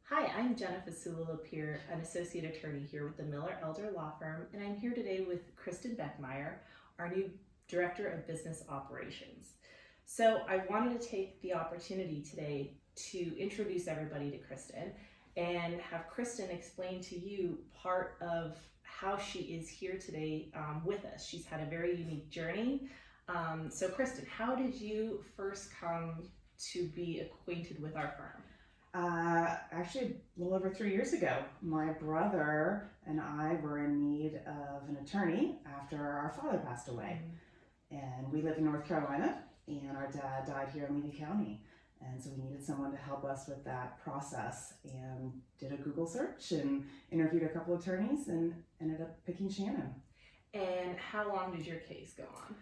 Hi, I'm Genna Fasullo, LaPeer, an associate attorney here with the Miller Elder Law Firm, and I'm here today with Kristen Beckmeyer, our new Director of Business Operations. So I wanted to take the opportunity today to introduce everybody to Kristen and have Kristen explain to you part of how she is here today with us. She's had a very unique journey. So Kristen, how did you first come to be acquainted with our firm? Actually, a little over 3 years ago, my brother and I were in need of an attorney after our father passed away. And we live in North Carolina, and our dad died here in Levy County. And so we needed someone to help us with that process, and did a Google search and interviewed a couple attorneys and ended up picking Shannon. And how long did your case go on?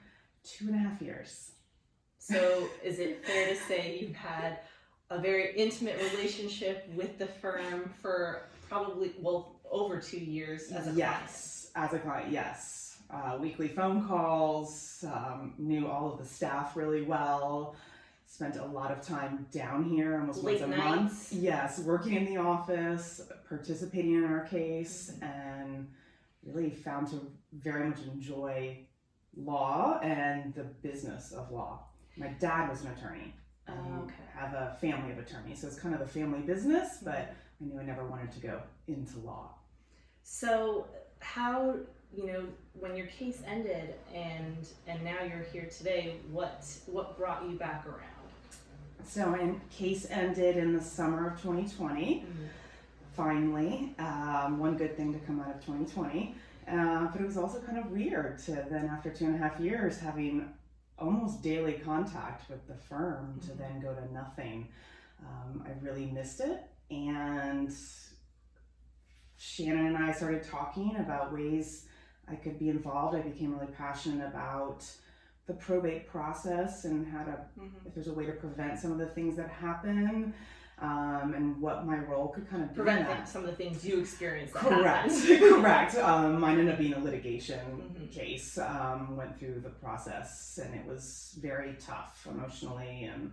2.5 years. So is it fair to say you've had a very intimate relationship with the firm for probably, over 2 years as a Yes, as a client, yes. Weekly phone calls, knew all of the staff really well, spent a lot of time down here, almost Late once a nights. month. Yes, working in the office, participating in our case, and really found to very much enjoy law and the business of law. My dad was an attorney. Okay. Have a family of attorneys, so it's kind of a family business, but I knew I never wanted to go into law. So how, when your case ended and now you're here today, what brought you back around? So my case ended in the summer of 2020. Finally, one good thing to come out of 2020, but it was also kind of weird to then, after 2.5 years, having almost daily contact with the firm to then go to nothing. I really missed it, and Shannon and I started talking about ways I could be involved. I became really passionate about the probate process and how to, if there's a way to prevent some of the things that happen, and what my role could kind of prevent some of the things you experienced. Correct. Mine ended up being a litigation case. Went through the process, and it was very tough emotionally and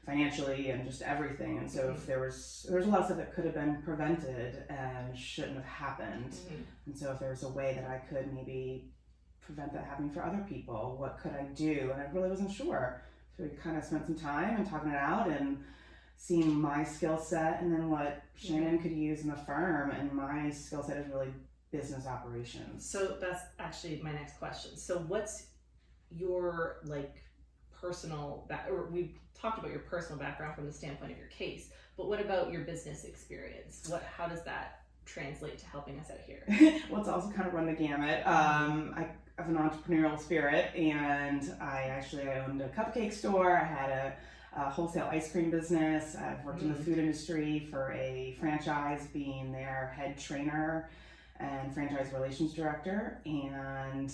financially and just everything. And so if there was a lot of stuff that could have been prevented and shouldn't have happened. And so if there was a way that I could maybe prevent that happening for other people, what could I do? And I really wasn't sure. So we kind of spent some time and talking it out and seeing my skill set and then what Shannon could use in the firm. And my skill set is really business operations. So that's actually my next question. So what's your personal or we've talked about your personal background from the standpoint of your case, but what about your business experience? How does that translate to helping us out here? Well, it's also kind of run the gamut. I have an entrepreneurial spirit, and I owned a cupcake store. I had a wholesale ice cream business. I've worked in the food industry for a franchise, being their head trainer and franchise relations director. And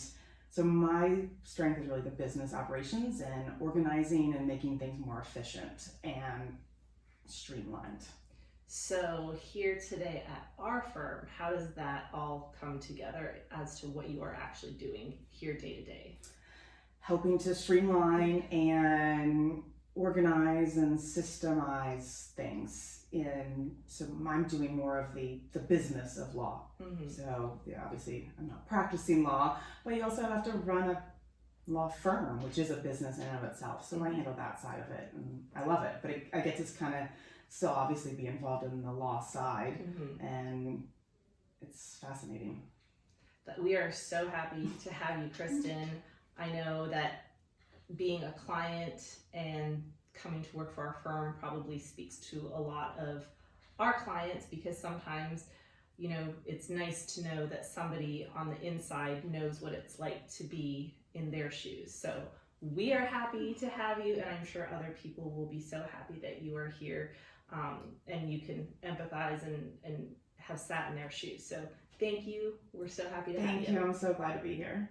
so my strength is really the business operations and organizing and making things more efficient and streamlined. So here today at our firm, how does that all come together as to what you are actually doing here day to day? Helping to streamline and organize and systemize things. So I'm doing more of the business of law. So obviously I'm not practicing law, but you also have to run a law firm, which is a business in and of itself. So I handle that side of it, and I love it. But I get to kind of still obviously be involved in the law side, and it's fascinating. We are so happy to have you, Kristen. I know that being a client and coming to work for our firm probably speaks to a lot of our clients, because sometimes, it's nice to know that somebody on the inside knows what it's like to be in their shoes. So we are happy to have you, and I'm sure other people will be so happy that you are here, and you can empathize and have sat in their shoes. So thank you. We're so happy to have you. Thank you. I'm so glad to be here.